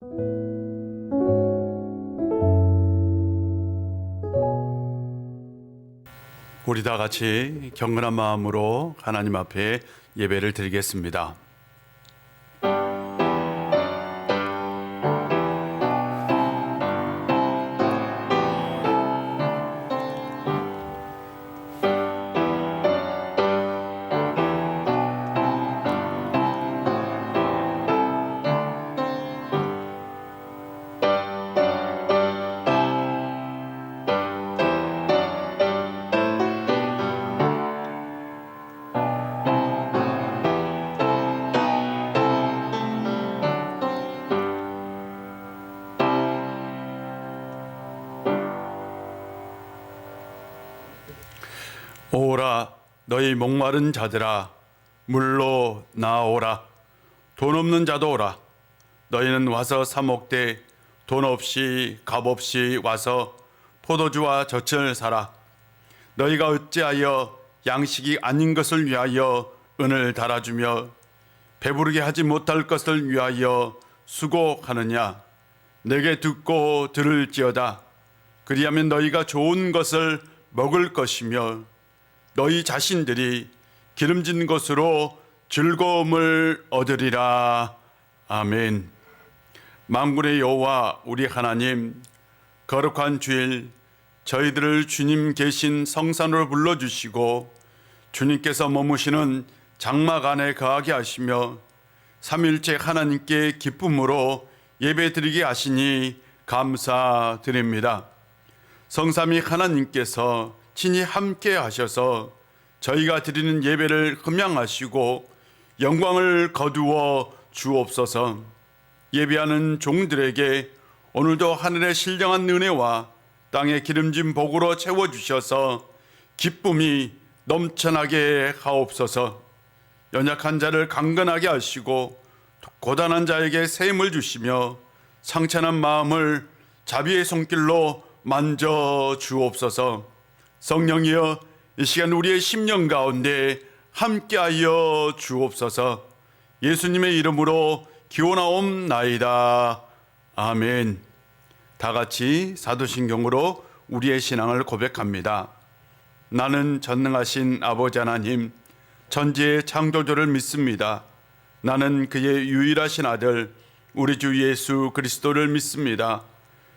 우리 다 같이 경건한 마음으로 하나님 앞에 예배를 드리겠습니다. 오라 너희 목마른 자들아 물로 나오라. 돈 없는 자도 오라. 너희는 와서 사 먹되 돈 없이 값 없이 와서 포도주와 젖을 사라. 너희가 어찌하여 양식이 아닌 것을 위하여 은을 달아주며 배부르게 하지 못할 것을 위하여 수고하느냐. 내게 듣고 들을지어다. 그리하면 너희가 좋은 것을 먹을 것이며 너희 자신들이 기름진 것으로 즐거움을 얻으리라. 아멘. 만군의 여호와 우리 하나님, 거룩한 주일 저희들을 주님 계신 성산으로 불러주시고 주님께서 머무시는 장막 안에 거하게 하시며 삼위일체 하나님께 기쁨으로 예배드리게 하시니 감사드립니다. 성삼위 하나님께서 친히 함께 하셔서 저희가 드리는 예배를 흠양하시고 영광을 거두어 주옵소서. 예배하는 종들에게 오늘도 하늘의 신령한 은혜와 땅의 기름진 복으로 채워주셔서 기쁨이 넘쳐나게 하옵소서. 연약한 자를 강건하게 하시고 고단한 자에게 새 힘을 주시며 상처난 마음을 자비의 손길로 만져 주옵소서. 성령이여 이 시간 우리의 심령 가운데 함께하여 주옵소서. 예수님의 이름으로 기원하옵나이다. 아멘. 다 같이 사도신경으로 우리의 신앙을 고백합니다. 나는 전능하신 아버지 하나님 천지의 창조주를 믿습니다. 나는 그의 유일하신 아들 우리 주 예수 그리스도를 믿습니다.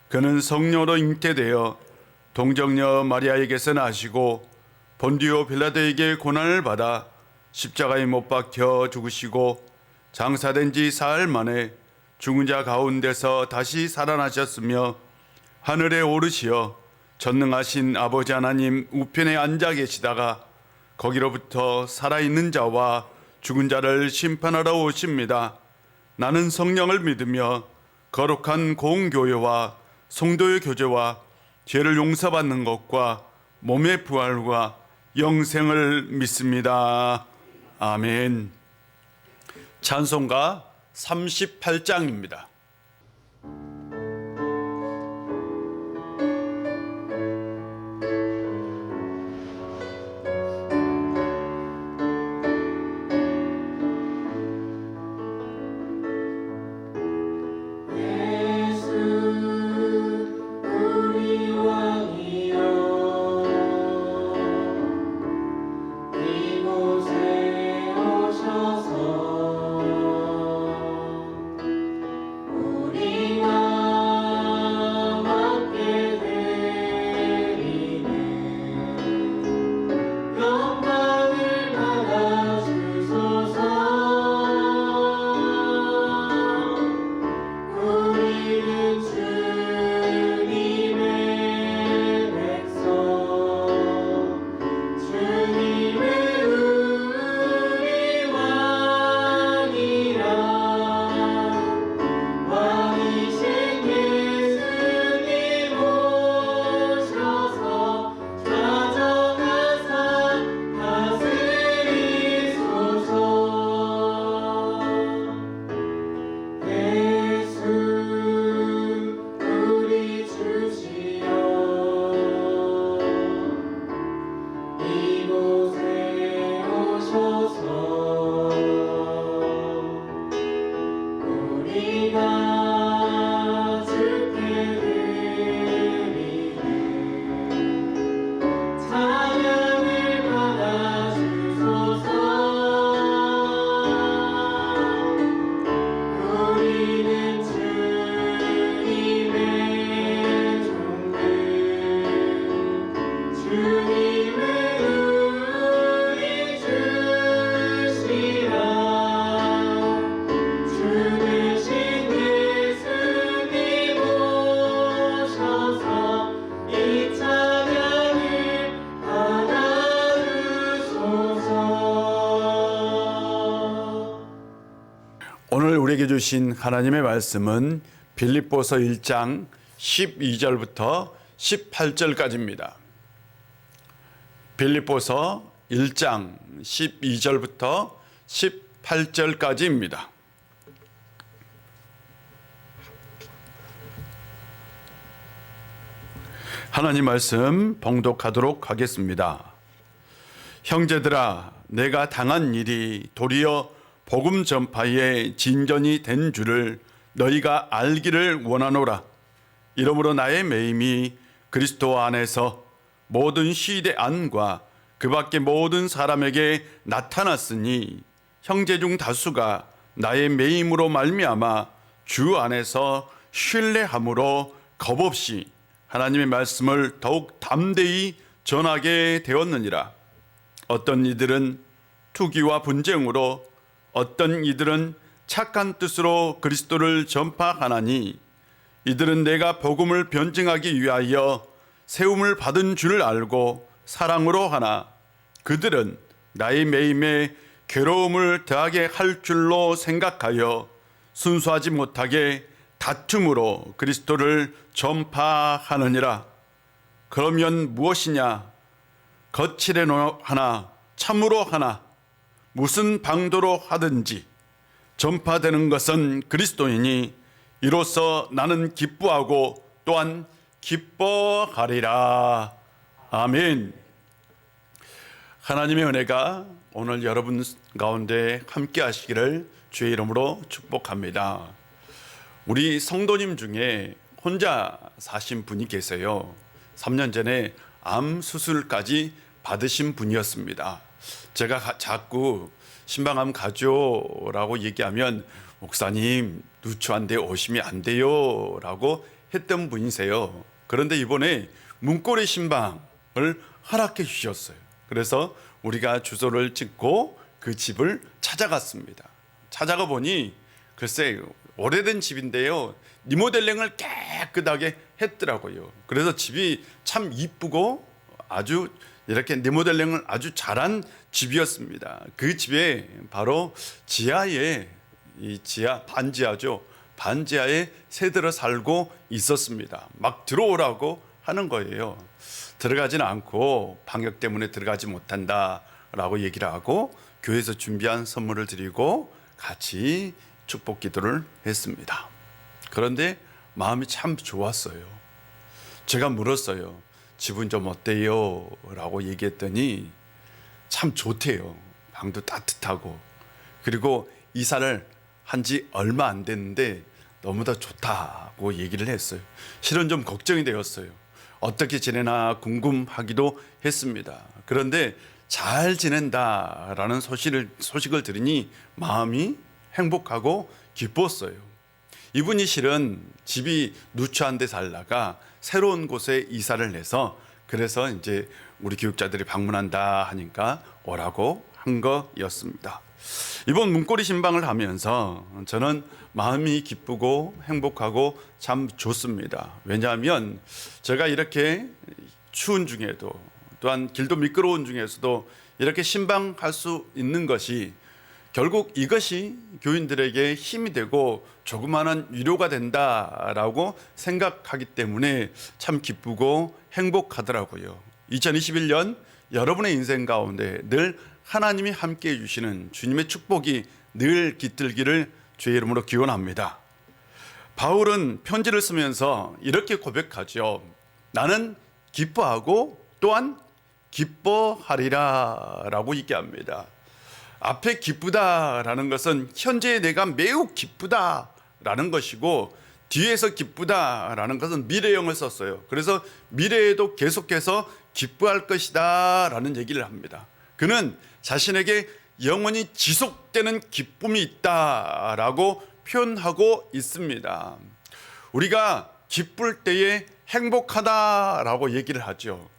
그는 성령으로 잉태되어 동정녀 마리아에게서 나시고 본디오 빌라도에게 고난을 받아 십자가에 못 박혀 죽으시고 장사된 지 사흘 만에 죽은 자 가운데서 다시 살아나셨으며 하늘에 오르시어 전능하신 아버지 하나님 우편에 앉아 계시다가 거기로부터 살아있는 자와 죽은 자를 심판하러 오십니다. 나는 성령을 믿으며 거룩한 공교회와 성도의 교제와 죄를 용서받는 것과 몸의 부활과 영생을 믿습니다. 아멘. 찬송가 38장입니다. 오셔서 우리에게 주신 하나님의 말씀은 빌립보서 1장 12절부터 18절까지입니다. 빌립보서 1장 12절부터 18절까지입니다. 하나님 말씀 봉독하도록 하겠습니다. 형제들아, 내가 당한 일이 도리어 복음 전파의 진전이 된 줄을 너희가 알기를 원하노라. 이러므로 나의 매임이 그리스도 안에서 모든 시대 안과 그 밖에 모든 사람에게 나타났으니 형제 중 다수가 나의 매임으로 말미암아 주 안에서 신뢰함으로 겁없이 하나님의 말씀을 더욱 담대히 전하게 되었느니라. 어떤 이들은 투기와 분쟁으로, 어떤 이들은 착한 뜻으로 그리스도를 전파하나니 이들은 내가 복음을 변증하기 위하여 세움을 받은 줄 알고 사랑으로 하나 그들은 나의 매임에 괴로움을 더하게 할 줄로 생각하여 순수하지 못하게 다툼으로 그리스도를 전파하느니라. 그러면 무엇이냐? 거칠어 하나 참으로 하나 무슨 방도로 하든지 전파되는 것은 그리스도이니 이로써 나는 기뻐하고 또한 기뻐하리라. 아멘. 하나님의 은혜가 오늘 여러분 가운데 함께 하시기를 주의 이름으로 축복합니다. 우리 성도님 중에 혼자 사신 분이 계세요. 3년 전에 암 수술까지 받으신 분이었습니다. 제가 자꾸 신방암 가죠라고 얘기하면 목사님 누추한데 오시면 안 돼요 라고 했던 분이세요. 그런데 이번에 문고리 신방을 허락해 주셨어요. 그래서 우리가 주소를 찍고 그 집을 찾아갔습니다. 찾아가 보니 글쎄 오래된 집인데요, 리모델링을 깨끗하게 했더라고요. 그래서 집이 참 이쁘고 아주 이렇게 리모델링을 아주 잘한 집이었습니다. 그 집에 바로 지하에 반지하죠. 반지하에 새들어 살고 있었습니다. 막 들어오라고 하는 거예요. 들어가지는 않고 방역 때문에 들어가지 못한다라고 얘기를 하고 교회에서 준비한 선물을 드리고 같이 축복 기도를 했습니다. 그런데 마음이 참 좋았어요. 제가 물었어요. 집은 좀 어때요? 라고 얘기했더니 참 좋대요. 방도 따뜻하고, 그리고 이사를 한 지 얼마 안 됐는데 너무나 좋다고 얘기를 했어요. 실은 좀 걱정이 되었어요. 어떻게 지내나 궁금하기도 했습니다. 그런데 잘 지낸다라는 소식을 들으니 마음이 행복하고 기뻤어요. 이분이 실은 집이 누추한 데 살다가 새로운 곳에 이사를 해서, 그래서 이제 우리 교육자들이 방문한다 하니까 오라고 한 거였습니다. 이번 문고리 신방을 하면서 저는 마음이 기쁘고 행복하고 참 좋습니다. 왜냐하면 제가 이렇게 추운 중에도, 또한 길도 미끄러운 중에서도 이렇게 신방할 수 있는 것이 결국 이것이 교인들에게 힘이 되고 조그마한 위로가 된다라고 생각하기 때문에 참 기쁘고 행복하더라고요. 2021년 여러분의 인생 가운데 늘 하나님이 함께해 주시는 주님의 축복이 늘 깃들기를 주의 이름으로 기원합니다. 바울은 편지를 쓰면서 이렇게 고백하죠. 나는 기뻐하고 또한 기뻐하리라 라고 얘기합니다. 앞에 기쁘다라는 것은 현재의 내가 매우 기쁘다라는 것이고, 뒤에서 기쁘다라는 것은 미래형을 썼어요. 그래서 미래에도 계속해서 기뻐할 것이다 라는 얘기를 합니다. 그는 자신에게 영원히 지속되는 기쁨이 있다라고 표현하고 있습니다. 우리가 기쁠 때에 행복하다라고 얘기를 하죠.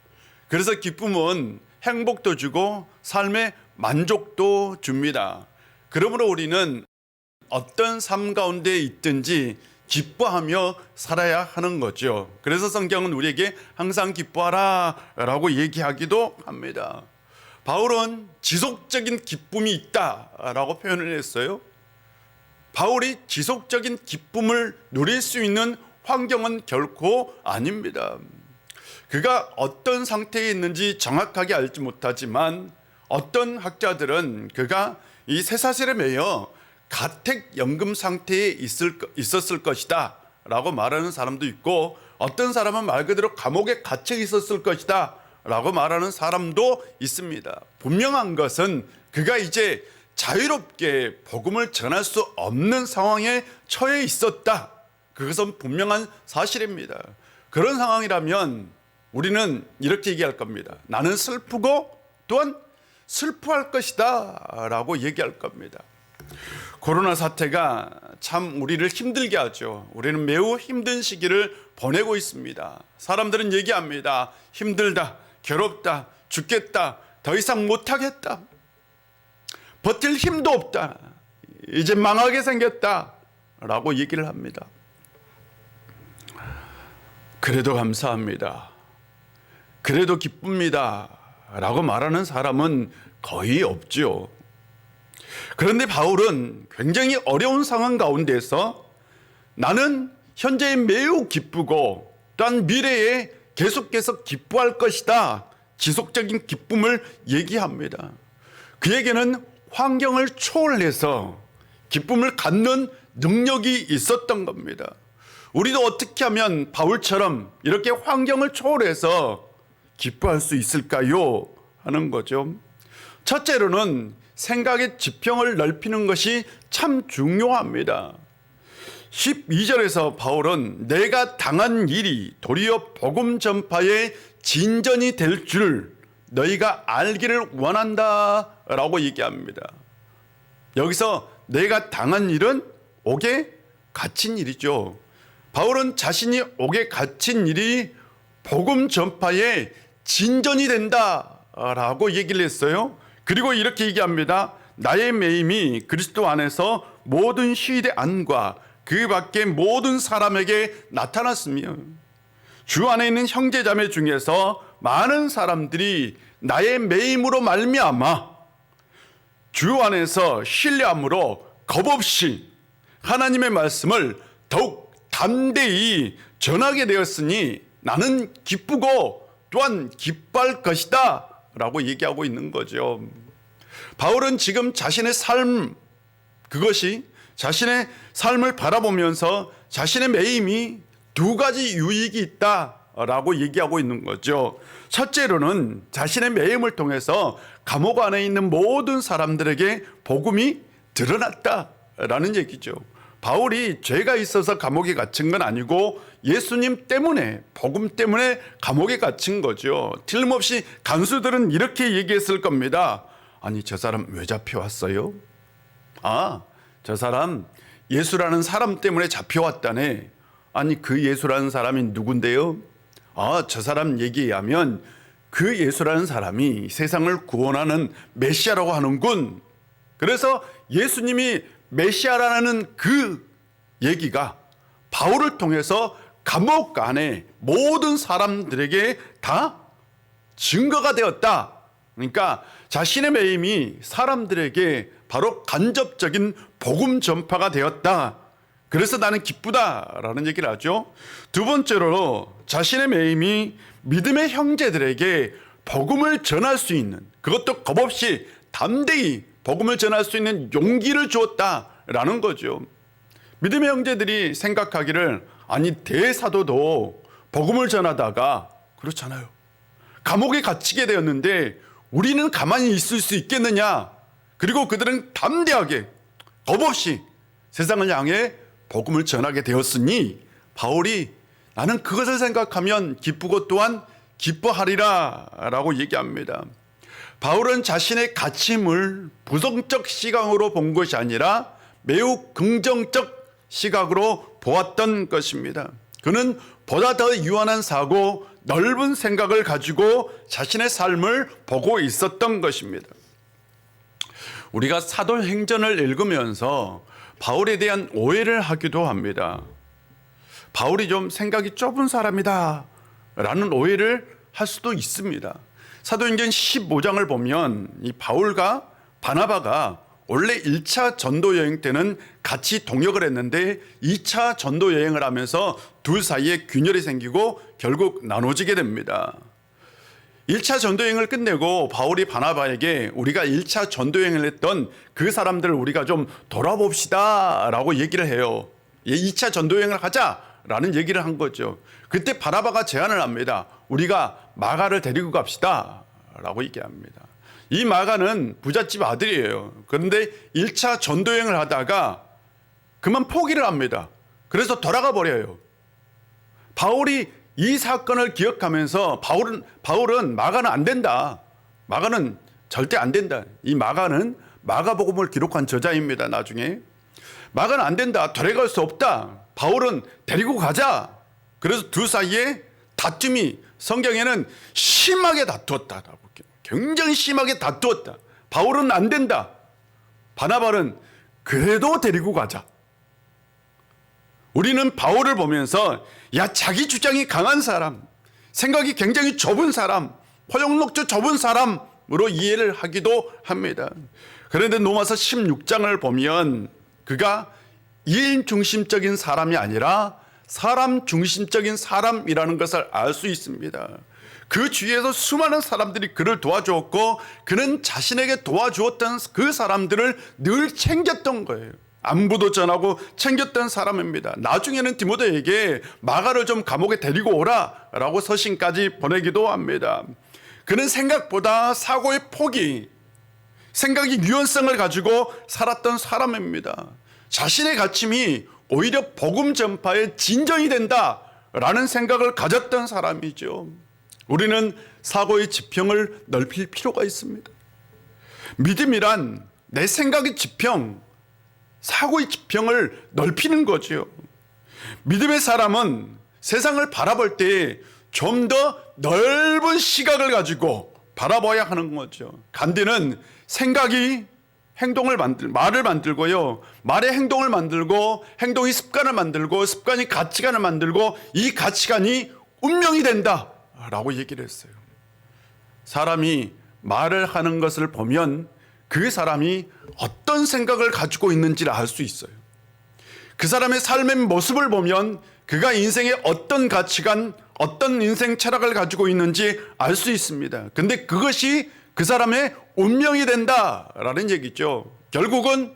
그래서 기쁨은 행복도 주고 삶의 만족도 줍니다. 그러므로 우리는 어떤 삶 가운데 있든지 기뻐하며 살아야 하는 거죠. 그래서 성경은 우리에게 항상 기뻐하라 라고 얘기하기도 합니다. 바울은 지속적인 기쁨이 있다라고 표현을 했어요. 바울이 지속적인 기쁨을 누릴 수 있는 환경은 결코 아닙니다. 그가 어떤 상태에 있는지 정확하게 알지 못하지만 어떤 학자들은 그가 이 쇠사슬에 매여 가택연금 상태에 있었을 것이다 라고 말하는 사람도 있고, 어떤 사람은 말 그대로 감옥에 갇혀 있었을 것이다 라고 말하는 사람도 있습니다. 분명한 것은 그가 이제 자유롭게 복음을 전할 수 없는 상황에 처해 있었다. 그것은 분명한 사실입니다. 그런 상황이라면 우리는 이렇게 얘기할 겁니다. 나는 슬프고 또한 슬퍼할 것이다 라고 얘기할 겁니다. 코로나 사태가 참 우리를 힘들게 하죠. 우리는 매우 힘든 시기를 보내고 있습니다. 사람들은 얘기합니다. 힘들다, 괴롭다, 죽겠다, 더 이상 못하겠다, 버틸 힘도 없다, 이제 망하게 생겼다 라고 얘기를 합니다. 그래도 감사합니다, 그래도 기쁩니다 라고 말하는 사람은 거의 없죠. 그런데 바울은 굉장히 어려운 상황 가운데서 나는 현재에 매우 기쁘고 또한 미래에 계속해서 기뻐할 것이다, 지속적인 기쁨을 얘기합니다. 그에게는 환경을 초월해서 기쁨을 갖는 능력이 있었던 겁니다. 우리도 어떻게 하면 바울처럼 이렇게 환경을 초월해서 기뻐할 수 있을까요? 하는 거죠. 첫째로는 생각의 지평을 넓히는 것이 참 중요합니다. 12절에서 바울은 내가 당한 일이 도리어 복음 전파의 진전이 될 줄 너희가 알기를 원한다 라고 얘기합니다. 여기서 내가 당한 일은 옥에 갇힌 일이죠. 바울은 자신이 옥에 갇힌 일이 복음 전파의 진전이 된다 라고 얘기를 했어요. 그리고 이렇게 얘기합니다. 나의 매임이 그리스도 안에서 모든 시대 안과 그 밖의 모든 사람에게 나타났으며 주 안에 있는 형제자매 중에서 많은 사람들이 나의 매임으로 말미암아 주 안에서 신뢰함으로 겁없이 하나님의 말씀을 더욱 담대히 전하게 되었으니 나는 기쁘고 또한 기뻐할 것이다 라고 얘기하고 있는 거죠. 바울은 지금 자신의 삶, 그것이 자신의 삶을 바라보면서 자신의 매임이 두 가지 유익이 있다라고 얘기하고 있는 거죠. 첫째로는 자신의 매임을 통해서 감옥 안에 있는 모든 사람들에게 복음이 드러났다라는 얘기죠. 바울이 죄가 있어서 감옥에 갇힌 건 아니고 예수님 때문에, 복음 때문에 감옥에 갇힌 거죠. 틀림없이 간수들은 이렇게 얘기했을 겁니다. 아니, 저 사람 왜 잡혀왔어요? 아, 저 사람 예수라는 사람 때문에 잡혀왔다네. 아니, 그 예수라는 사람이 누군데요? 아, 저 사람 얘기하면 그 예수라는 사람이 세상을 구원하는 메시아라고 하는군. 그래서 예수님이 메시아라는 그 얘기가 바울을 통해서 감옥 안에 모든 사람들에게 다 증거가 되었다. 그러니까 자신의 매임이 사람들에게 바로 간접적인 복음 전파가 되었다. 그래서 나는 기쁘다라는 얘기를 하죠. 두 번째로 자신의 매임이 믿음의 형제들에게 복음을 전할 수 있는, 그것도 겁없이 담대히 복음을 전할 수 있는 용기를 주었다라는 거죠. 믿음의 형제들이 생각하기를 아니 대사도도 복음을 전하다가 그렇잖아요. 감옥에 갇히게 되었는데 우리는 가만히 있을 수 있겠느냐. 그리고 그들은 담대하게 겁없이 세상을 향해 복음을 전하게 되었으니 바울이 나는 그것을 생각하면 기쁘고 또한 기뻐하리라 라고 얘기합니다. 바울은 자신의 갇힘을 부정적 시각으로 본 것이 아니라 매우 긍정적 시각으로 보았던 것입니다. 그는 보다 더 유한한 사고, 넓은 생각을 가지고 자신의 삶을 보고 있었던 것입니다. 우리가 사도행전을 읽으면서 바울에 대한 오해를 하기도 합니다. 바울이 좀 생각이 좁은 사람이다 라는 오해를 할 수도 있습니다. 사도행전 15장을 보면 이 바울과 바나바가 원래 1차 전도 여행 때는 같이 동역을 했는데 2차 전도 여행을 하면서 둘 사이에 균열이 생기고 결국 나눠지게 됩니다. 1차 전도 여행을 끝내고 바울이 바나바에게 우리가 1차 전도 여행을 했던 그 사람들을 우리가 좀 돌아봅시다 라고 얘기를 해요. 2차 전도 여행을 하자라는 얘기를 한 거죠. 그때 바나바가 제안을 합니다. 우리가 마가를 데리고 갑시다 라고 얘기합니다. 이 마가는 부잣집 아들이에요. 그런데 1차 전도 여행을 하다가 그만 포기를 합니다. 그래서 돌아가 버려요. 바울이 이 사건을 기억하면서 바울은 마가는 안 된다. 마가는 절대 안 된다. 이 마가는 마가복음을 기록한 저자입니다. 나중에 마가는 안 된다. 돌아갈 수 없다. 바울은 데리고 가자. 그래서 둘 사이에 다툼이 성경에는 심하게 다투었다라고, 굉장히 심하게 다투었다. 바울은 안 된다. 바나바는 그래도 데리고 가자. 우리는 바울을 보면서 자기 주장이 강한 사람, 생각이 굉장히 좁은 사람, 포용력도 좁은 사람으로 이해를 하기도 합니다. 그런데 로마서 16장을 보면 그가 일 중심적인 사람이 아니라 사람 중심적인 사람이라는 것을 알 수 있습니다. 그 주위에서 수많은 사람들이 그를 도와주었고 그는 자신에게 도와주었던 그 사람들을 늘 챙겼던 거예요. 안부도 전하고 챙겼던 사람입니다. 나중에는 디모데에게 마가를 좀 감옥에 데리고 오라 라고 서신까지 보내기도 합니다. 그는 생각보다 사고의 폭이, 생각이 유연성을 가지고 살았던 사람입니다. 자신의 가침이 오히려 복음 전파의 진전이 된다라는 생각을 가졌던 사람이죠. 우리는 사고의 지평을 넓힐 필요가 있습니다. 믿음이란 내 생각의 지평, 사고의 지평을 넓히는 거죠. 믿음의 사람은 세상을 바라볼 때 좀 더 넓은 시각을 가지고 바라봐야 하는 거죠. 간디는 생각이 말을 만들고요. 말의 행동을 만들고, 행동이 습관을 만들고, 습관이 가치관을 만들고, 이 가치관이 운명이 된다 라고 얘기를 했어요. 사람이 말을 하는 것을 보면 그 사람이 어떤 생각을 가지고 있는지를 알 수 있어요. 그 사람의 삶의 모습을 보면 그가 인생에 어떤 가치관, 어떤 인생 철학을 가지고 있는지 알 수 있습니다. 근데 그것이 그 사람의 운명이 된다라는 얘기죠. 결국은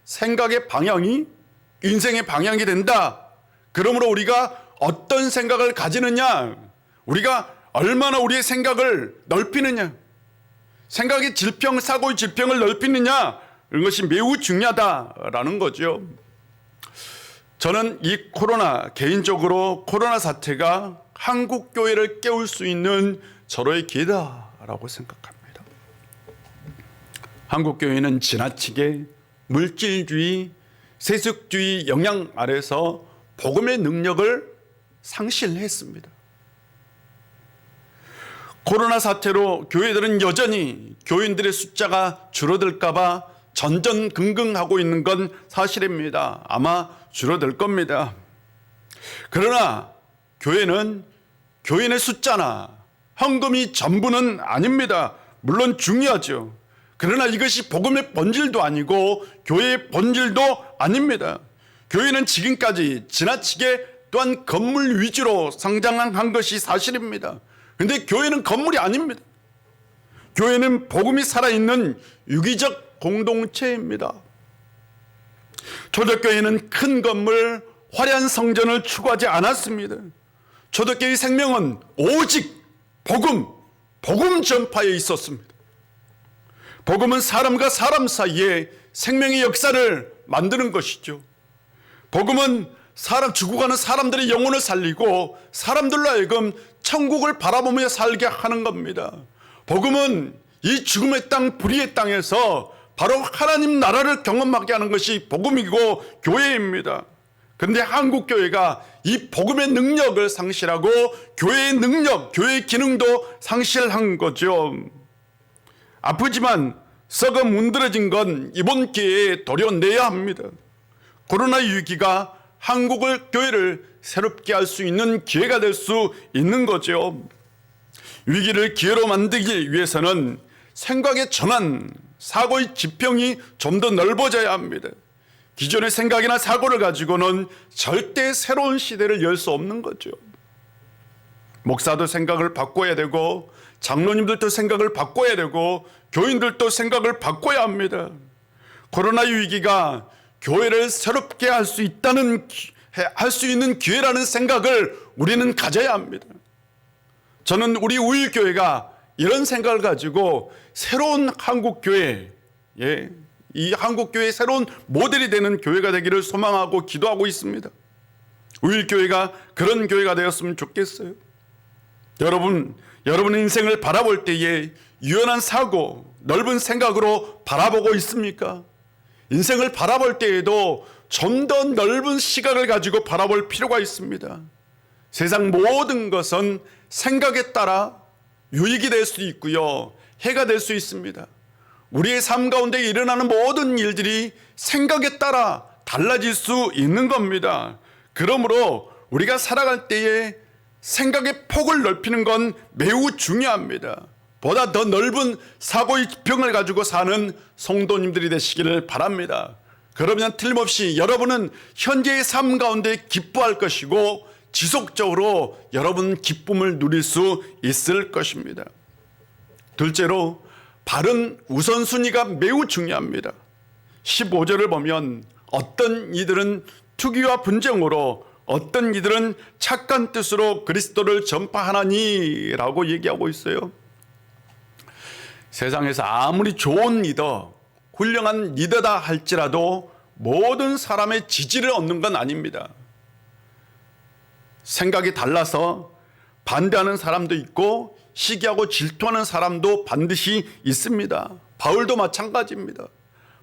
생각의 방향이 인생의 방향이 된다. 그러므로 우리가 어떤 생각을 가지느냐, 우리가 얼마나 우리의 생각을 넓히느냐, 생각의 질평, 사고의 질평을 넓히느냐, 이런 것이 매우 중요하다라는 거죠. 저는 이 개인적으로 코로나 사태가 한국 교회를 깨울 수 있는 절호의 기회다라고 생각합니다. 한국 교회는 지나치게 물질주의, 세속주의 영향 아래서 복음의 능력을 상실했습니다. 코로나 사태로 교회들은 여전히 교인들의 숫자가 줄어들까 봐 전전긍긍하고 있는 건 사실입니다. 아마 줄어들 겁니다. 그러나 교회는 교인의 숫자나 헌금이 전부는 아닙니다. 물론 중요하죠. 그러나 이것이 복음의 본질도 아니고 교회의 본질도 아닙니다. 교회는 지금까지 지나치게 또한 건물 위주로 성장한 것이 사실입니다. 그런데 교회는 건물이 아닙니다. 교회는 복음이 살아있는 유기적 공동체입니다. 초대교회는 큰 건물, 화려한 성전을 추구하지 않았습니다. 초대교회의 생명은 오직 복음 전파에 있었습니다. 복음은 사람과 사람 사이에 생명의 역사를 만드는 것이죠. 복음은 죽어가는 사람들의 영혼을 살리고 사람들로 하여금 천국을 바라보며 살게 하는 겁니다. 복음은 이 죽음의 땅, 불의의 땅에서 바로 하나님 나라를 경험하게 하는 것이 복음이고 교회입니다. 그런데 한국 교회가 이 복음의 능력을 상실하고 교회의 능력, 교회의 기능도 상실한 거죠. 아프지만 썩어 문드러진 건 이번 기회에 도려내야 합니다. 코로나 위기가 한국을 교회를 새롭게 할 수 있는 기회가 될 수 있는 거죠. 위기를 기회로 만들기 위해서는 생각의 전환, 사고의 지평이 좀 더 넓어져야 합니다. 기존의 생각이나 사고를 가지고는 절대 새로운 시대를 열 수 없는 거죠. 목사도 생각을 바꿔야 되고, 장로님들도 생각을 바꿔야 되고, 교인들도 생각을 바꿔야 합니다. 코로나 위기가 교회를 새롭게 할 수 있는 기회라는 생각을 우리는 가져야 합니다. 저는 우리 우일교회가 이런 생각을 가지고 새로운 한국교회, 이 한국교회의 새로운 모델이 되는 교회가 되기를 소망하고 기도하고 있습니다. 우일교회가 그런 교회가 되었으면 좋겠어요. 여러분의 인생을 바라볼 때에 유연한 사고, 넓은 생각으로 바라보고 있습니까? 인생을 바라볼 때에도 좀 더 넓은 시각을 가지고 바라볼 필요가 있습니다. 세상 모든 것은 생각에 따라 유익이 될 수 있고요, 해가 될 수 있습니다. 우리의 삶 가운데 일어나는 모든 일들이 생각에 따라 달라질 수 있는 겁니다. 그러므로 우리가 살아갈 때에 생각의 폭을 넓히는 건 매우 중요합니다. 보다 더 넓은 사고의 지평을 가지고 사는 성도님들이 되시기를 바랍니다. 그러면 틀림없이 여러분은 현재의 삶 가운데 기뻐할 것이고 지속적으로 여러분 기쁨을 누릴 수 있을 것입니다. 둘째로 바른 우선순위가 매우 중요합니다. 15절을 보면 어떤 이들은 투기와 분쟁으로, 어떤 이들은 착한 뜻으로 그리스도를 전파하나니라고 얘기하고 있어요. 세상에서 아무리 좋은 리더, 훌륭한 리더다 할지라도 모든 사람의 지지를 얻는 건 아닙니다. 생각이 달라서 반대하는 사람도 있고 시기하고 질투하는 사람도 반드시 있습니다. 바울도 마찬가지입니다.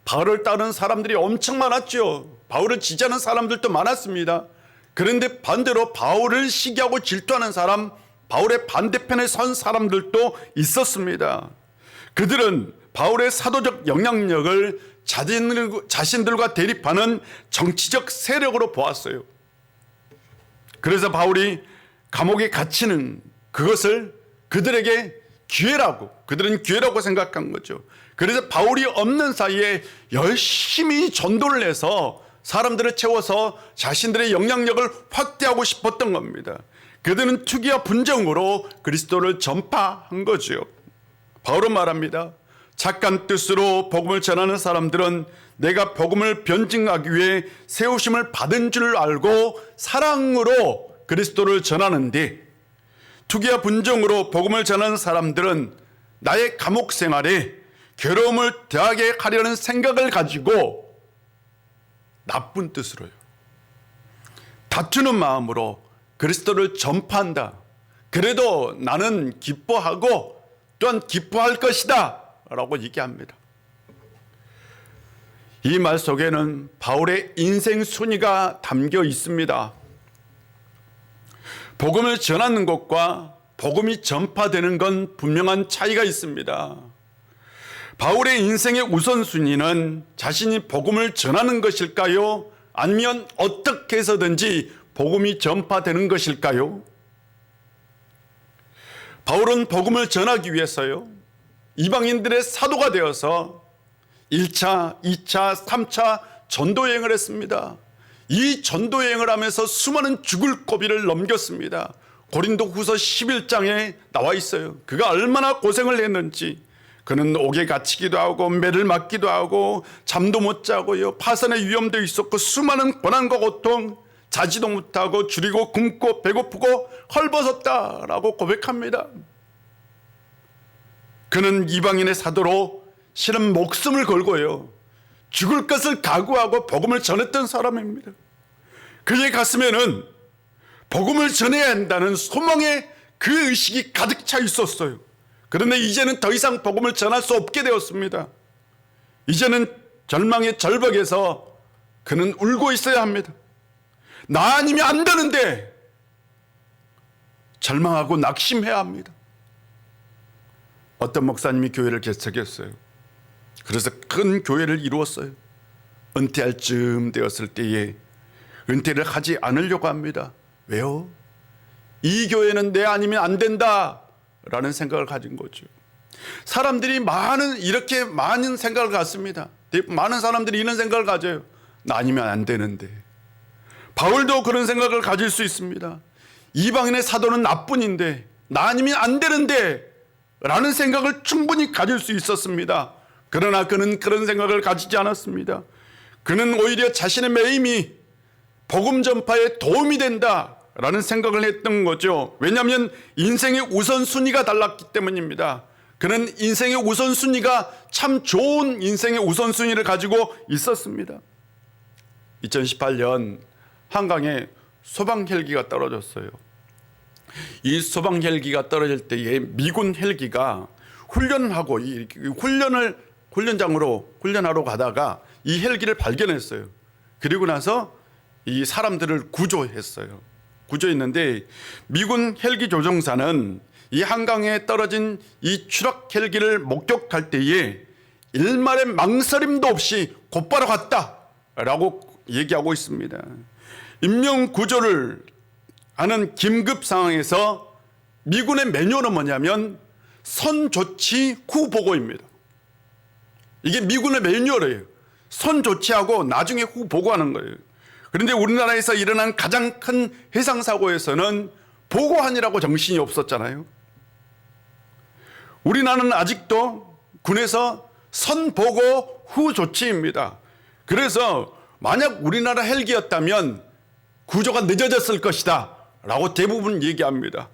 바울을 따르는 사람들이 엄청 많았죠. 바울을 지지하는 사람들도 많았습니다. 그런데 반대로 바울을 시기하고 질투하는 사람, 바울의 반대편에 선 사람들도 있었습니다. 그들은 바울의 사도적 영향력을 자신들과 대립하는 정치적 세력으로 보았어요. 그래서 바울이 감옥에 갇히는 그것을 그들은 기회라고 생각한 거죠. 그래서 바울이 없는 사이에 열심히 전도를 해서 사람들을 채워서 자신들의 영향력을 확대하고 싶었던 겁니다. 그들은 투기와 분쟁으로 그리스도를 전파한 거죠. 바울은 말합니다. 착한 뜻으로 복음을 전하는 사람들은 내가 복음을 변증하기 위해 세우심을 받은 줄 알고 사랑으로 그리스도를 전하는데, 투기와 분쟁으로 복음을 전하는 사람들은 나의 감옥 생활에 괴로움을 더하게 하려는 생각을 가지고 나쁜 뜻으로요, 다투는 마음으로 그리스도를 전파한다. 그래도 나는 기뻐하고 또한 기뻐할 것이다 라고 얘기합니다. 이 말 속에는 바울의 인생 순위가 담겨 있습니다. 복음을 전하는 것과 복음이 전파되는 건 분명한 차이가 있습니다. 바울의 인생의 우선순위는 자신이 복음을 전하는 것일까요? 아니면 어떻게 해서든지 복음이 전파되는 것일까요? 바울은 복음을 전하기 위해서요, 이방인들의 사도가 되어서 1차, 2차, 3차 전도여행을 했습니다. 이 전도여행을 하면서 수많은 죽을 고비를 넘겼습니다. 고린도 후서 11장에 나와 있어요. 그가 얼마나 고생을 했는지. 그는 옥에 갇히기도 하고 매를 맞기도 하고 잠도 못 자고요, 파산의 위험도 있었고 수많은 고난과 고통, 자지도 못하고 줄이고 굶고 배고프고 헐벗었다라고 고백합니다. 그는 이방인의 사도로 실은 목숨을 걸고요, 죽을 것을 각오하고 복음을 전했던 사람입니다. 그의 가슴에는 복음을 전해야 한다는 소망의 그 의식이 가득 차 있었어요. 그런데 이제는 더 이상 복음을 전할 수 없게 되었습니다. 이제는 절망의 절벽에서 그는 울고 있어야 합니다. 나 아니면 안 되는데 절망하고 낙심해야 합니다. 어떤 목사님이 교회를 개척했어요. 그래서 큰 교회를 이루었어요. 은퇴할 즈음 되었을 때에 은퇴를 하지 않으려고 합니다. 왜요? 이 교회는 내 아니면 안 된다 라는 생각을 가진 거죠. 사람들이 이렇게 많은 생각을 갖습니다. 많은 사람들이 이런 생각을 가져요. 나 아니면 안 되는데. 바울도 그런 생각을 가질 수 있습니다. 이방인의 사도는 나뿐인데 나 아니면 안 되는데 라는 생각을 충분히 가질 수 있었습니다. 그러나 그는 그런 생각을 가지지 않았습니다. 그는 오히려 자신의 매임이 복음 전파에 도움이 된다라는 생각을 했던 거죠. 왜냐하면 인생의 우선순위가 달랐기 때문입니다. 그는 인생의 우선순위가 참 좋은 인생의 우선순위를 가지고 있었습니다. 2018년 한강에 소방 헬기가 떨어졌어요. 이 소방 헬기가 떨어질 때에 미군 헬기가 훈련하러 가다가 이 헬기를 발견했어요. 그리고 나서 이 사람들을 구조했어요. 구조했는데 미군 헬기 조종사는 이 한강에 떨어진 이 추락 헬기를 목격할 때에 일말의 망설임도 없이 곧바로 갔다라고 얘기하고 있습니다. 인명 구조를 하는 긴급 상황에서 미군의 매뉴얼은 뭐냐면 선조치 후 보고입니다. 이게 미군의 매뉴얼이에요. 선조치하고 나중에 후 보고하는 거예요. 그런데 우리나라에서 일어난 가장 큰 해상사고에서는 보고하느라고 정신이 없었잖아요. 우리나라는 아직도 군에서 선보고 후 조치입니다. 그래서 만약 우리나라 헬기였다면 구조가 늦어졌을 것이다 라고 대부분 얘기합니다.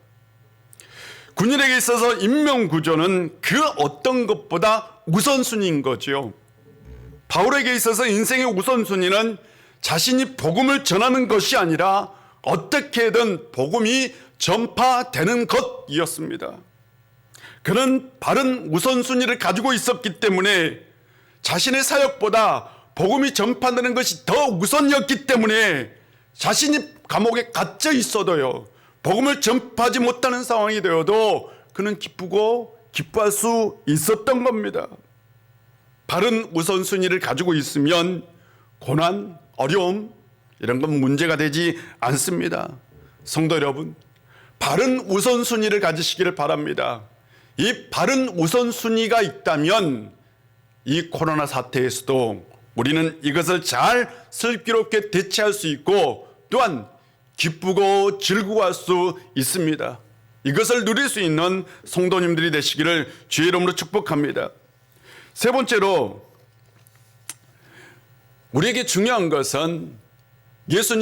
군인에게 있어서 인명구조는 그 어떤 것보다 우선순위인 거죠. 바울에게 있어서 인생의 우선순위는 자신이 복음을 전하는 것이 아니라 어떻게든 복음이 전파되는 것이었습니다. 그는 바른 우선순위를 가지고 있었기 때문에 자신의 사역보다 복음이 전파되는 것이 더 우선이었기 때문에 자신이 감옥에 갇혀 있어도요, 복음을 전파하지 못하는 상황이 되어도 그는 기쁘고 기뻐할 수 있었던 겁니다. 바른 우선순위를 가지고 있으면 고난, 어려움 이런 건 문제가 되지 않습니다. 성도 여러분, 바른 우선순위를 가지시기를 바랍니다. 이 바른 우선순위가 있다면 이 코로나 사태에서도 우리는 이것을 잘 슬기롭게 대처할 수 있고 또한 기쁘고 즐거워할 수 있습니다. 이것을 누릴 수 있는 성도님들이 되시기를 주의 이름으로 축복합니다. 세 번째로 우리에게 중요한 것은 예수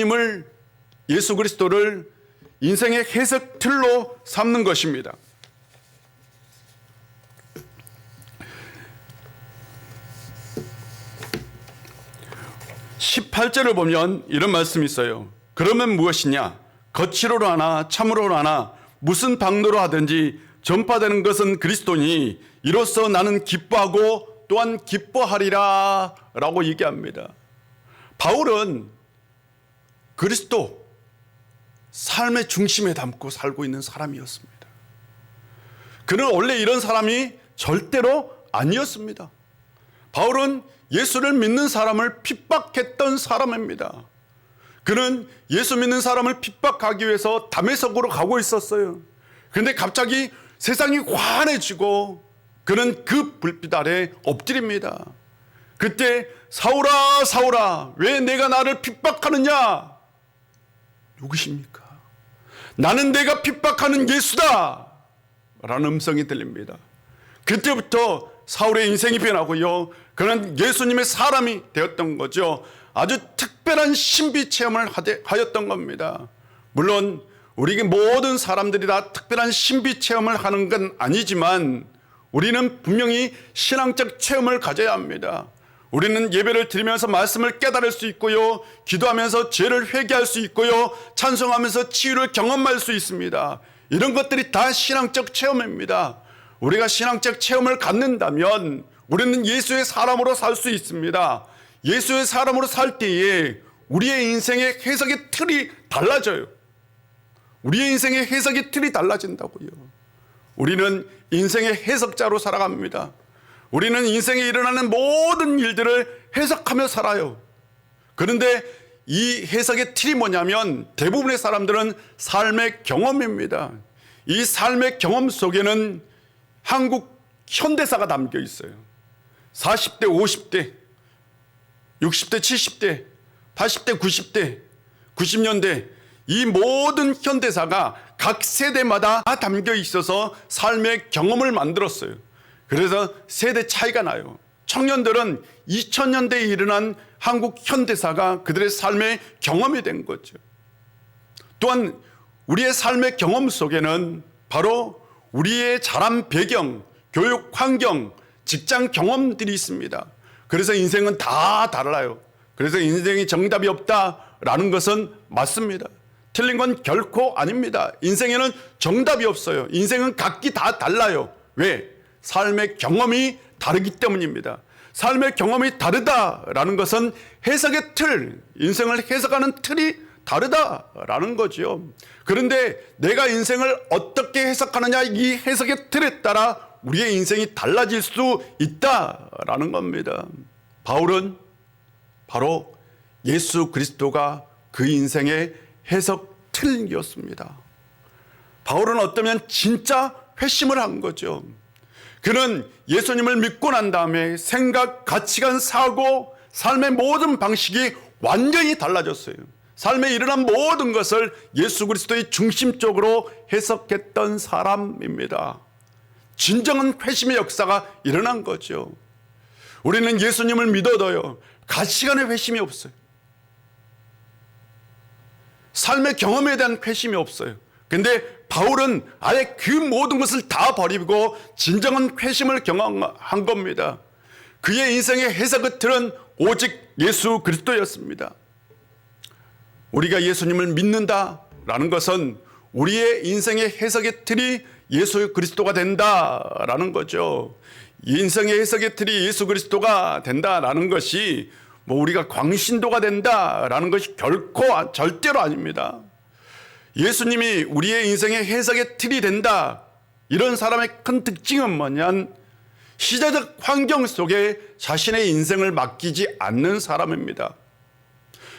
그리스도를 인생의 해석 틀로 삼는 것입니다. 18절을 보면 이런 말씀이 있어요. 그러면 무엇이냐? 거칠어로 하나 참으로 하나 무슨 방도로 하든지 전파되는 것은 그리스도니 이로써 나는 기뻐하고 또한 기뻐하리라 라고 얘기합니다. 바울은 그리스도 삶의 중심에 담고 살고 있는 사람이었습니다. 그는 원래 이런 사람이 절대로 아니었습니다. 바울은 예수를 믿는 사람을 핍박했던 사람입니다. 그는 예수 믿는 사람을 핍박하기 위해서 다메섹으로 가고 있었어요. 그런데 갑자기 세상이 환해지고 그는 그 불빛 아래 엎드립니다. 그때 사울아 사울아 왜 내가 나를 핍박하느냐? 누구십니까? 나는 내가 핍박하는 예수다 라는 음성이 들립니다. 그때부터 사울의 인생이 변하고요, 그는 예수님의 사람이 되었던 거죠. 아주 특별한 신비 체험을 하였던 겁니다. 물론 우리 모든 사람들이 다 특별한 신비 체험을 하는 건 아니지만 우리는 분명히 신앙적 체험을 가져야 합니다. 우리는 예배를 드리면서 말씀을 깨달을 수 있고요, 기도하면서 죄를 회개할 수 있고요, 찬송하면서 치유를 경험할 수 있습니다. 이런 것들이 다 신앙적 체험입니다. 우리가 신앙적 체험을 갖는다면 우리는 예수의 사람으로 살 수 있습니다. 예수의 사람으로 살 때에 우리의 인생의 해석의 틀이 달라져요. 우리의 인생의 해석의 틀이 달라진다고요. 우리는 인생의 해석자로 살아갑니다. 우리는 인생에 일어나는 모든 일들을 해석하며 살아요. 그런데 이 해석의 틀이 뭐냐면 대부분의 사람들은 삶의 경험입니다. 이 삶의 경험 속에는 한국 현대사가 담겨 있어요. 40대, 50대, 60대, 70대, 80대, 90대, 90년대 이 모든 현대사가 각 세대마다 다 담겨 있어서 삶의 경험을 만들었어요. 그래서 세대 차이가 나요. 청년들은 2000년대에 일어난 한국 현대사가 그들의 삶의 경험이 된 거죠. 또한 우리의 삶의 경험 속에는 바로 우리의 자란 배경, 교육 환경, 직장 경험들이 있습니다. 그래서 인생은 다 달라요. 그래서 인생이 정답이 없다라는 것은 맞습니다. 틀린 건 결코 아닙니다. 인생에는 정답이 없어요. 인생은 각기 다 달라요. 왜? 삶의 경험이 다르기 때문입니다. 삶의 경험이 다르다라는 것은 해석의 틀, 인생을 해석하는 틀이 다르다라는 거죠. 그런데 내가 인생을 어떻게 해석하느냐, 이 해석의 틀에 따라 우리의 인생이 달라질 수 있다라는 겁니다. 바울은 바로 예수 그리스도가 그 인생의 해석 틀이었습니다. 바울은 어쩌면 진짜 회심을 한 거죠. 그는 예수님을 믿고 난 다음에 생각, 가치관, 사고, 삶의 모든 방식이 완전히 달라졌어요. 삶에 일어난 모든 것을 예수 그리스도의 중심적으로 해석했던 사람입니다. 진정한 회심의 역사가 일어난 거죠. 우리는 예수님을 믿어도요, 가치관의 회심이 없어요. 삶의 경험에 대한 회심이 없어요. 근데 바울은 아예 그 모든 것을 다 버리고 진정한 회심을 경험한 겁니다. 그의 인생의 해석의 틀은 오직 예수 그리스도였습니다. 우리가 예수님을 믿는다라는 것은 우리의 인생의 해석의 틀이 예수 그리스도가 된다라는 거죠. 인생의 해석의 틀이 예수 그리스도가 된다라는 것이 뭐 우리가 광신도가 된다라는 것이 결코 절대로 아닙니다. 예수님이 우리의 인생의 해석의 틀이 된다. 이런 사람의 큰 특징은 뭐냐면 시대적 환경 속에 자신의 인생을 맡기지 않는 사람입니다.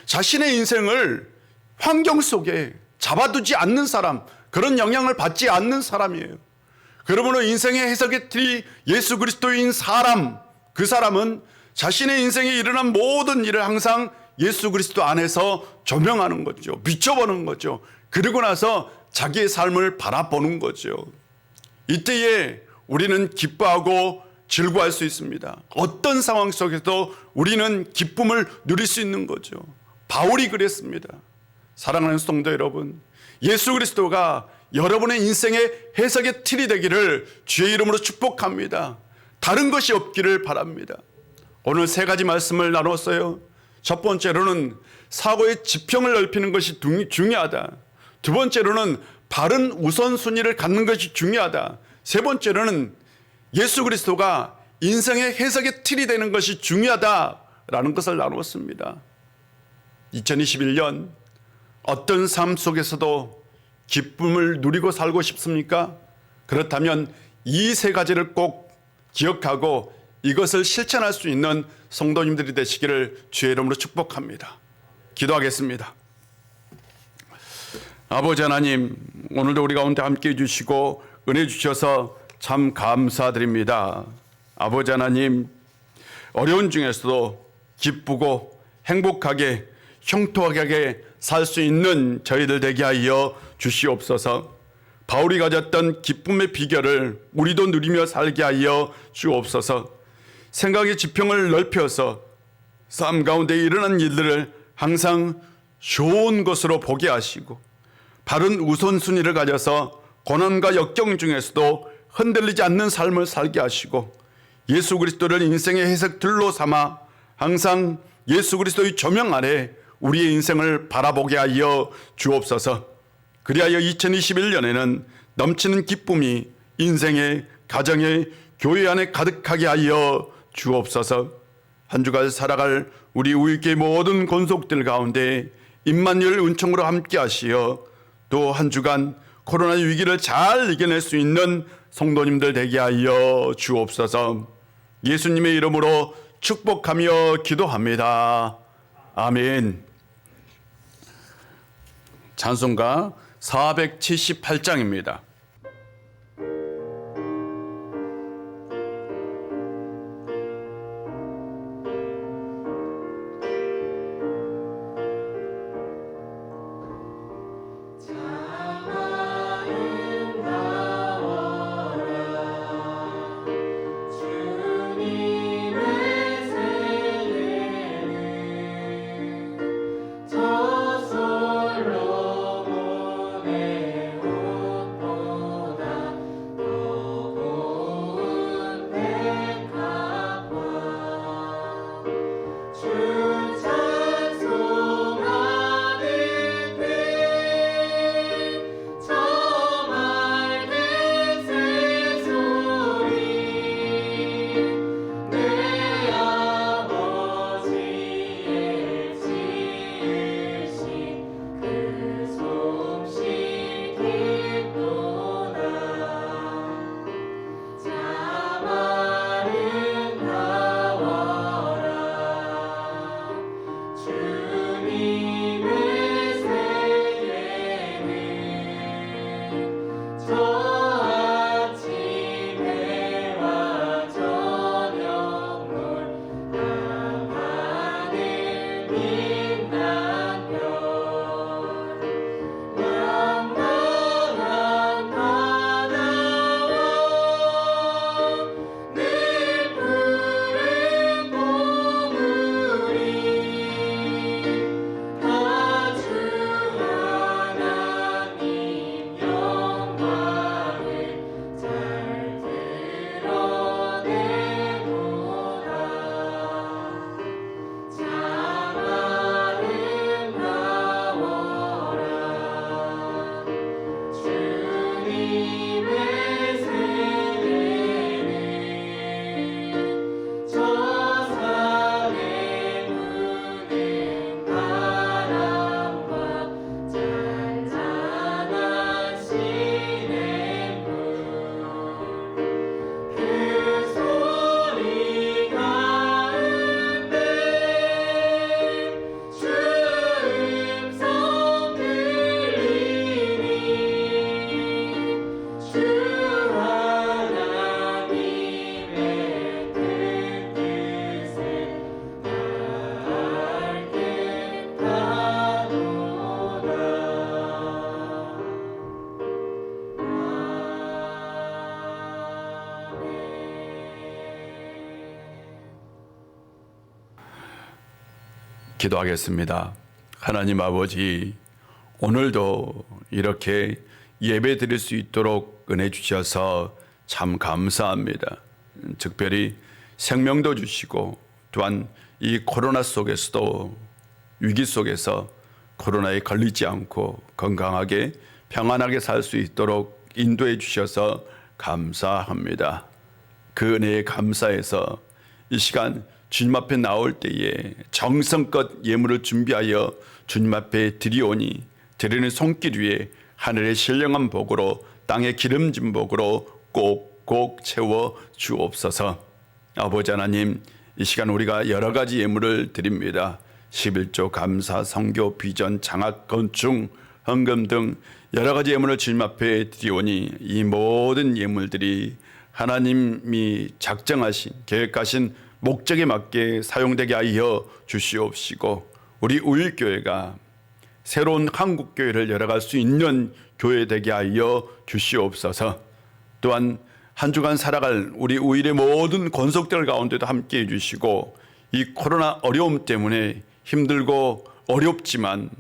자신의 인생을 환경 속에 잡아두지 않는 사람, 그런 영향을 받지 않는 사람이에요. 그러므로 인생의 해석의 틀이 예수 그리스도인 사람, 그 사람은 자신의 인생에 일어난 모든 일을 항상 예수 그리스도 안에서 조명하는 거죠. 비춰보는 거죠. 그리고 나서 자기의 삶을 바라보는 거죠. 이때에 우리는 기뻐하고 즐거워할 수 있습니다. 어떤 상황 속에서도 우리는 기쁨을 누릴 수 있는 거죠. 바울이 그랬습니다. 사랑하는 성도 여러분, 예수 그리스도가 여러분의 인생의 해석의 틀이 되기를 주의 이름으로 축복합니다. 다른 것이 없기를 바랍니다. 오늘 세 가지 말씀을 나눴어요. 첫 번째로는 사고의 지평을 넓히는 것이 중요하다. 두 번째로는 바른 우선순위를 갖는 것이 중요하다. 세 번째로는 예수 그리스도가 인생의 해석의 틀이 되는 것이 중요하다라는 것을 나누었습니다. 2021년 어떤 삶 속에서도 기쁨을 누리고 살고 싶습니까? 그렇다면 이 세 가지를 꼭 기억하고 이것을 실천할 수 있는 성도님들이 되시기를 주의 이름으로 축복합니다. 기도하겠습니다. 아버지 하나님, 오늘도 우리 가운데 함께해 주시고 은혜 주셔서 참 감사드립니다. 아버지 하나님, 어려운 중에서도 기쁘고 행복하게 형통하게 살 수 있는 저희들 되게 하여 주시옵소서. 바울이 가졌던 기쁨의 비결을 우리도 누리며 살게 하여 주옵소서. 생각의 지평을 넓혀서 삶 가운데 일어난 일들을 항상 좋은 것으로 보게 하시고 바른 우선순위를 가져서 고난과 역경 중에서도 흔들리지 않는 삶을 살게 하시고 예수 그리스도를 인생의 해석들로 삼아 항상 예수 그리스도의 조명 아래 우리의 인생을 바라보게 하여 주옵소서. 그리하여 2021년에는 넘치는 기쁨이 인생의 가정의 교회 안에 가득하게 하여 주옵소서. 한 주간 살아갈 우리 우익의 모든 권속들 가운데 임마누엘 은총으로 함께 하시어 또 한 주간 코로나 위기를 잘 이겨낼 수 있는 성도님들 되게 하여 주옵소서. 예수님의 이름으로 축복하며 기도합니다. 아멘. 찬송가 478장입니다. 기도하겠습니다. 하나님 아버지, 오늘도 이렇게 예배 드릴 수 있도록 은혜 주셔서 참 감사합니다. 특별히 생명도 주시고 또한 이 코로나 속에서도 위기 속에서 코로나에 걸리지 않고 건강하게 평안하게 살 수 있도록 인도해 주셔서 감사합니다. 그 은혜에 감사해서 이 시간 주님 앞에 나올 때에 정성껏 예물을 준비하여 주님 앞에 드리오니 드리는 손길 위에 하늘의 신령한 복으로 땅의 기름진 복으로 꼭꼭 채워 주옵소서. 아버지 하나님, 이 시간 우리가 여러 가지 예물을 드립니다. 11조 감사, 선교, 비전, 장학, 건축, 헌금 등 여러 가지 예물을 주님 앞에 드리오니 이 모든 예물들이 하나님이 작정하신 계획하신 목적에 맞게 사용되게 하여 주시옵시고 우리 우일교회가 새로운 한국교회를 열어갈 수 있는 교회 되게 하여 주시옵소서. 또한 한 주간 살아갈 우리 우일의 모든 권속들 가운데도 함께해 주시고 이 코로나 어려움 때문에 힘들고 어렵지만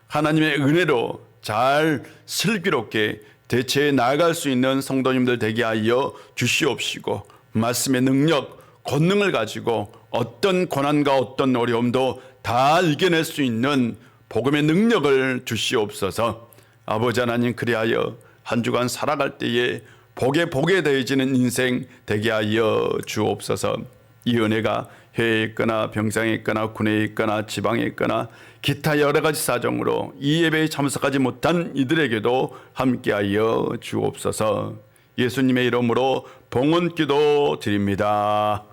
하나님의 은혜로 잘 슬기롭게 대체해 나아갈 수 있는 성도님들 되게 하여 주시옵시고 말씀의 능력, 권능을 가지고 어떤 고난과 어떤 어려움도 다 이겨낼 수 있는 복음의 능력을 주시옵소서. 아버지 하나님, 그리하여 한 주간 살아갈 때에 복에 더해지는 인생 되게 하여 주옵소서. 이 은혜가 해외에 있거나 병상에 있거나 군에 있거나 지방에 있거나 기타 여러 가지 사정으로 이 예배에 참석하지 못한 이들에게도 함께하여 주옵소서. 예수님의 이름으로 봉헌 기도 드립니다.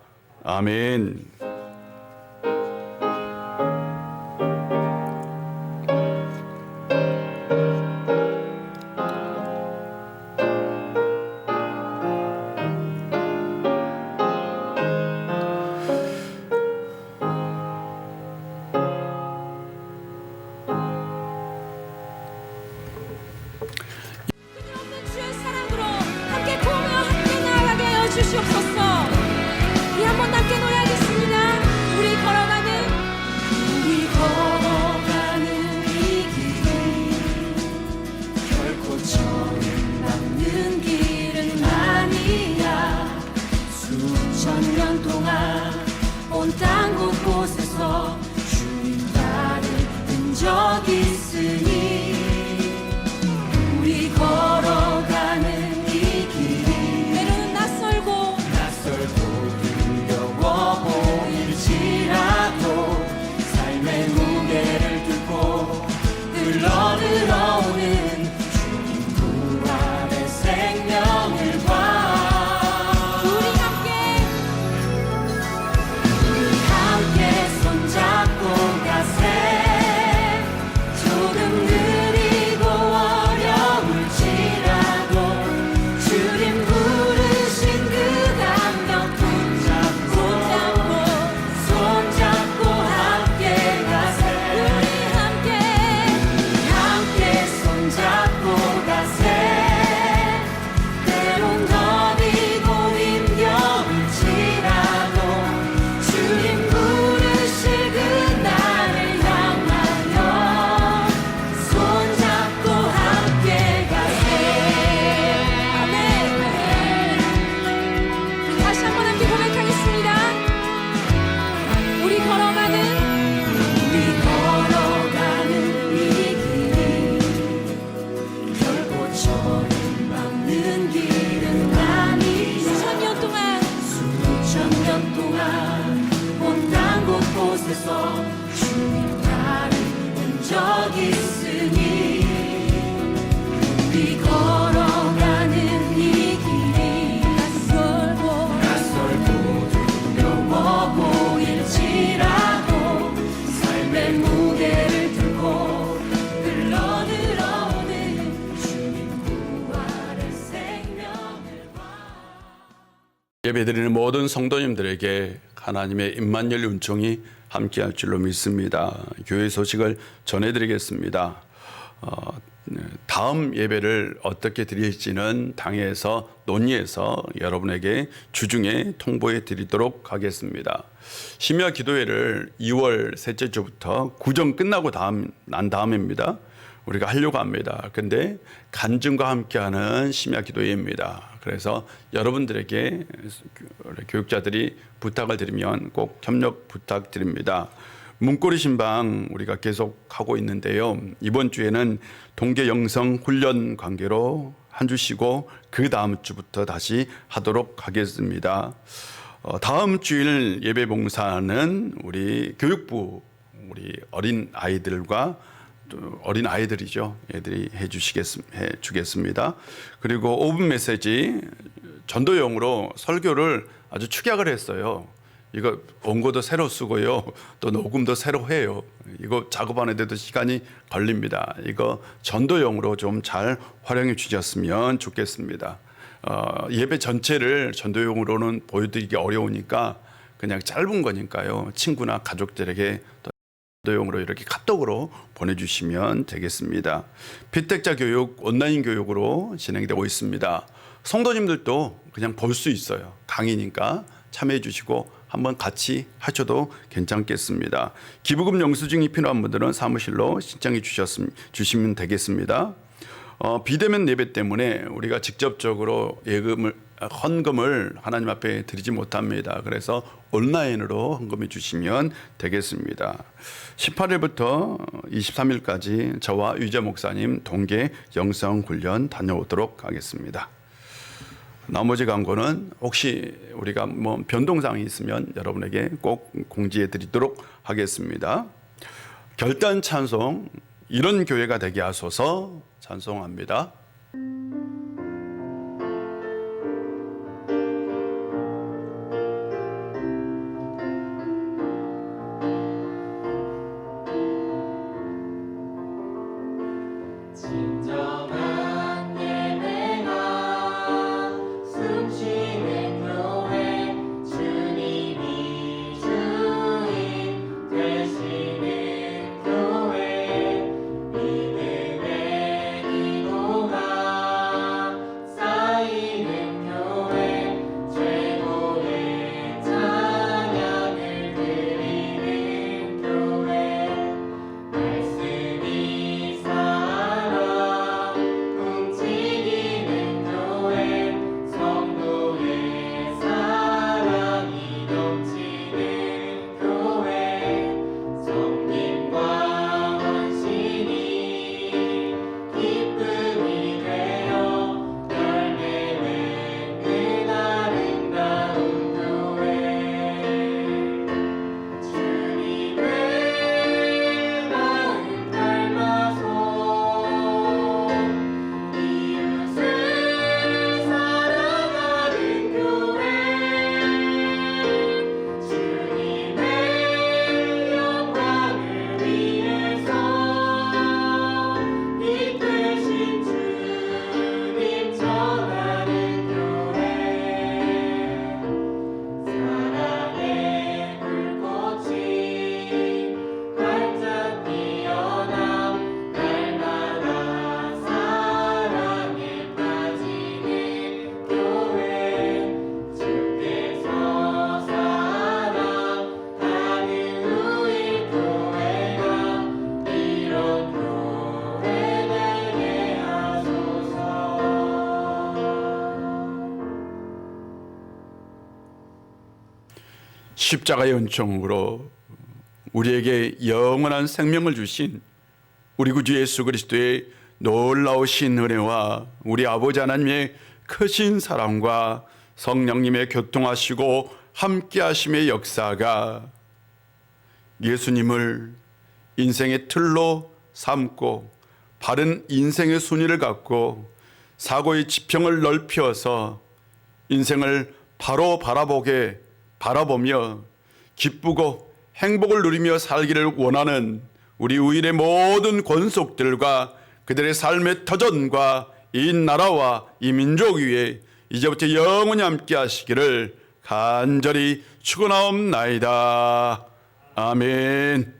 아멘. 주시옵소서. 우리 한번 함께 노래하겠습니다. 우리 걸어가는 이 길 결코 정박는 길은 아니야. 수천 년 동안 온 땅 곳곳에서 주님 나를 본 적 있으니 우리 걸어가는 흘러오는 주님 부활의 생명을 봐. 우리 함께 손잡고 가세. 조금 느리고 어려울지라도 주님 부르신 그 감격 손잡고 함께 가세. 잡고 가세. 때론 더디고 힘겨울지라도 주님 부르실 그날을 향하여 손잡고 함께 가세. 아멘. 다시 한번 함께 고백하겠습니다. 우리 걸어가는 정박는 길은 아니. 수천 년 동안 온 땅 곳곳에서 주님 나를 본 적 있으니 우리 걸어가는 이 길이 낯설고 두려워 보일지라도 삶의 무게를 들고 흘러들어오는 주님 부활의 생명을 봐. 예배드리는 모든 성도님들에게 하나님의 임마누엘 은총이 함께할 줄로 믿습니다. 교회 소식을 전해드리겠습니다. 다음 예배를 어떻게 드릴지는 당회에서 논의해서 여러분에게 주중에 통보해 드리도록 하겠습니다. 심야 기도회를 2월 셋째 주부터 구정 끝나고 난 다음입니다. 우리가 하려고 합니다. 근데 간증과 함께하는 심야 기도회입니다. 그래서 여러분들에게 교육자들이 부탁을 드리면 꼭 협력 부탁드립니다. 문고리 신방 우리가 계속 하고 있는데요. 이번 주에는 동계 영성 훈련 관계로 한 주 쉬고 그 다음 주부터 다시 하도록 하겠습니다. 다음 주일 예배 봉사는 우리 교육부 우리 어린 아이들과 또 어린 아이들이죠. 애들이 해 주겠습니다. 그리고 5분 메시지 전도용으로 설교를 아주 축약을 했어요. 이거 원고도 새로 쓰고요. 또 녹음도 새로 해요. 이거 작업하는데도 시간이 걸립니다. 이거 전도용으로 좀 잘 활용해 주셨으면 좋겠습니다. 예배 전체를 전도용으로는 보여드리기 어려우니까 그냥 짧은 거니까요. 친구나 가족들에게 전도용으로 이렇게 카톡으로 보내주시면 되겠습니다. 피택자 교육 온라인 교육으로 진행되고 있습니다. 성도님들도 그냥 볼 수 있어요. 강의니까 참여해 주시고 한번 같이 하셔도 괜찮겠습니다. 기부금 영수증이 필요한 분들은 사무실로 신청해 주시면 되겠습니다. 비대면 예배 때문에 우리가 직접적으로 헌금을 하나님 앞에 드리지 못합니다. 그래서 온라인으로 헌금해 주시면 되겠습니다. 18일부터 23일까지 저와 유재 목사님 동계 영성훈련 다녀오도록 하겠습니다. 나머지 광고는 혹시 우리가 뭐 변동사항이 있으면 여러분에게 꼭 공지해 드리도록 하겠습니다. 결단 찬송 이런 교회가 되게 하소서 찬송합니다. 진정한 예배가 숨쉬는 교회 주님이 주인 되시는 교회 믿음의 기도가 쌓이는 교회 최고의 찬양을 드리는 교회 말씀이 살아 움직이는 교회 성도의 사랑이 넘치는 교회 섬김과 헌신이 기쁨이 되어 열매 맺는 아름다운 교회 주님의 마음 닮아서 이웃을 사랑하는 교회 주님의 영광을 위해서 이 되신 주님 전하는 교회 사랑의 불꽃이 활짝 피어나 날마다 사랑에 빠지는 교회 주께서 사랑하는 우리 교회가 이런 교회 되게 하소서. 십자가의 은총으로 우리에게 영원한 생명을 주신 우리 구주 예수 그리스도의 놀라우신 은혜와 우리 아버지 하나님의 크신 사랑과 성령님의 교통하시고 함께하심의 역사가 예수님을 인생의 틀로 삼고 바른 인생의 순위를 갖고 사고의 지평을 넓혀서 인생을 바로 바라보며 기쁘고 행복을 누리며 살기를 원하는 우리 우일의 모든 권속들과 그들의 삶의 터전과 이 나라와 이 민족 위에 이제부터 영원히 함께 하시기를 간절히 축원하옵나이다. 아멘.